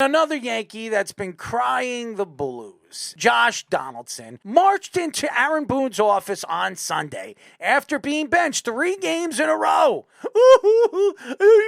Another Yankee that's been crying the blues, Josh Donaldson, marched into Aaron Boone's office on Sunday after being benched 3 games in a row.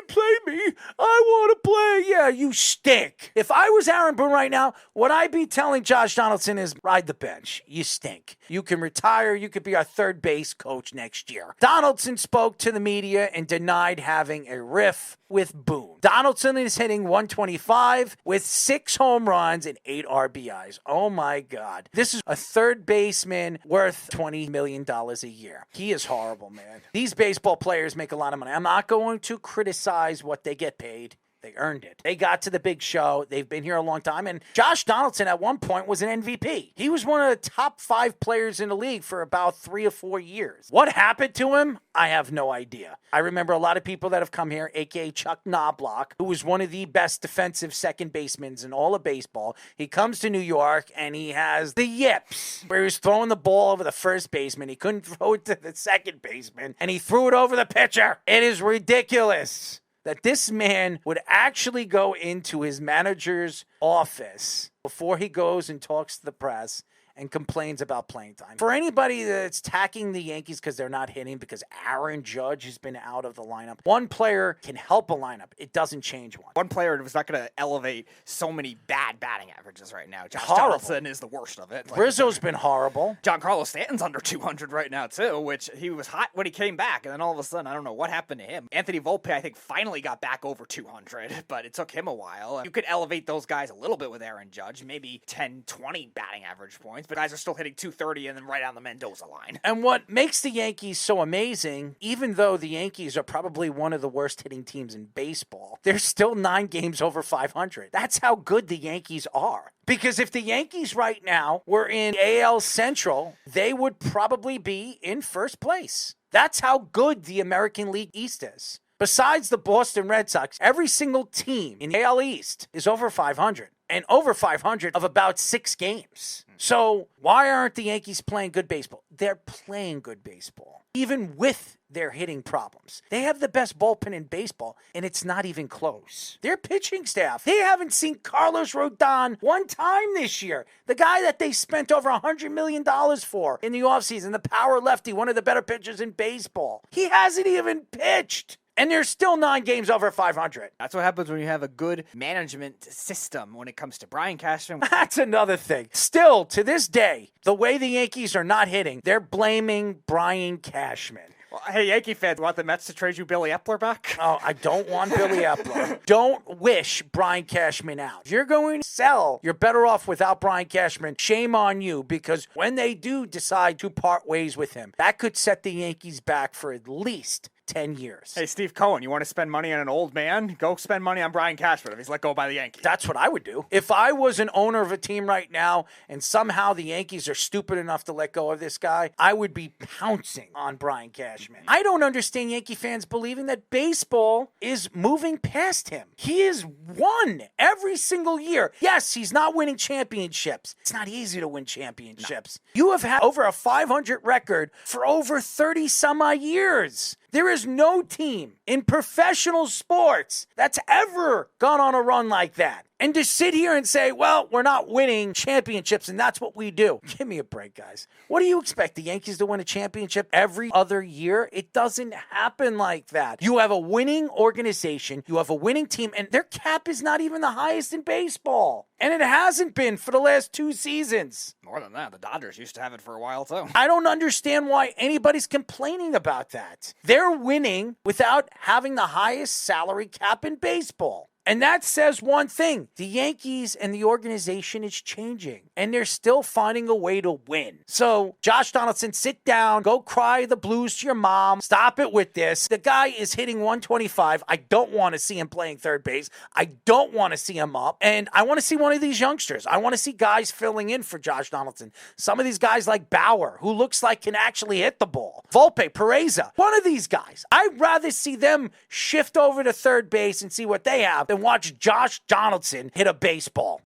Play me. I want to play. Yeah, you stink. If I was Aaron Boone right now, what I'd be telling Josh Donaldson is ride the bench. You stink. You can retire. You could be our third base coach next year. Donaldson spoke to the media and denied having a riff with Boone. Donaldson is hitting 125 with 6 home runs and 8 RBIs. Oh my God. This is a third baseman worth $20 million a year. He is horrible, man. These baseball players make a lot of money. I'm not going to criticize what they get paid. They earned it. They got to the big show. They've been here a long time. And Josh Donaldson at one point was an MVP. He was one of the top 5 players in the league for about 3 or 4 years. What happened to him? I have no idea. I remember a lot of people that have come here, a.k.a. Chuck Knobloch, who was one of the best defensive second basemen in all of baseball. He comes to New York and he has the yips, where he was throwing the ball over the first baseman. He couldn't throw it to the second baseman, and he threw it over the pitcher. It is ridiculous that this man would actually go into his manager's office before he goes and talks to the press and complains about playing time. For anybody that's attacking the Yankees because they're not hitting, because Aaron Judge has been out of the lineup, one player can help a lineup. It doesn't change one. One player was not going to elevate so many bad batting averages right now. Josh Donaldson is the worst of it. Rizzo's been horrible. Giancarlo Stanton's under 200 right now, too, which he was hot when he came back, and then all of a sudden, I don't know what happened to him. Anthony Volpe, I think, finally got back over 200, but it took him a while. You could elevate those guys a little bit with Aaron Judge, maybe 10, 20 batting average points, but guys are still hitting 230 and then right on the Mendoza line. And what makes the Yankees so amazing, even though the Yankees are probably one of the worst hitting teams in baseball, they're still 9 games over 500. That's how good the Yankees are. Because if the Yankees right now were in AL Central, they would probably be in first place. That's how good the American League East is. Besides the Boston Red Sox, every single team in the AL East is over 500. And over 500 of about 6 games. So why aren't the Yankees playing good baseball? They're playing good baseball, even with their hitting problems. They have the best bullpen in baseball, and it's not even close. Their pitching staff, they haven't seen Carlos Rodon one time this year. The guy that they spent over $100 million for in the offseason, the power lefty, one of the better pitchers in baseball. He hasn't even pitched. And they're still 9 games over 500. That's what happens when you have a good management system when it comes to Brian Cashman. That's another thing. Still, to this day, the way the Yankees are not hitting, they're blaming Brian Cashman. Well, hey, Yankee fans, want the Mets to trade you Billy Epler back? Oh, I don't want Billy Epler. Don't wish Brian Cashman out. If you're going to sell, you're better off without Brian Cashman. Shame on you, because when they do decide to part ways with him, that could set the Yankees back for at least 10 years. Hey, Steve Cohen, you want to spend money on an old man? Go spend money on Brian Cashman if he's let go by the Yankees. That's what I would do. If I was an owner of a team right now and somehow the Yankees are stupid enough to let go of this guy, I would be pouncing on Brian Cashman. I don't understand Yankee fans believing that baseball is moving past him. He is won every single year. Yes, he's not winning championships. It's not easy to win championships. No. You have had over a 500 record for over 30 some odd years. There is no team in professional sports that's ever gone on a run like that. And to sit here and say, well, we're not winning championships and that's what we do. Give me a break, guys. What do you expect, the Yankees to win a championship every other year? It doesn't happen like that. You have a winning organization, you have a winning team, and their cap is not even the highest in baseball. And it hasn't been for the last 2 seasons. More than that, the Dodgers used to have it for a while, too. I don't understand why anybody's complaining about that. They're winning without having the highest salary cap in baseball. And that says one thing. The Yankees and the organization is changing. And they're still finding a way to win. So, Josh Donaldson, sit down. Go cry the blues to your mom. Stop it with this. The guy is hitting 125. I don't want to see him playing third base. I don't want to see him up. And I want to see one of these youngsters. I want to see guys filling in for Josh Donaldson. Some of these guys like Bauer, who looks like can actually hit the ball. Volpe, Pereza. One of these guys. I'd rather see them shift over to third base and see what they have than watch Josh Donaldson hit a baseball.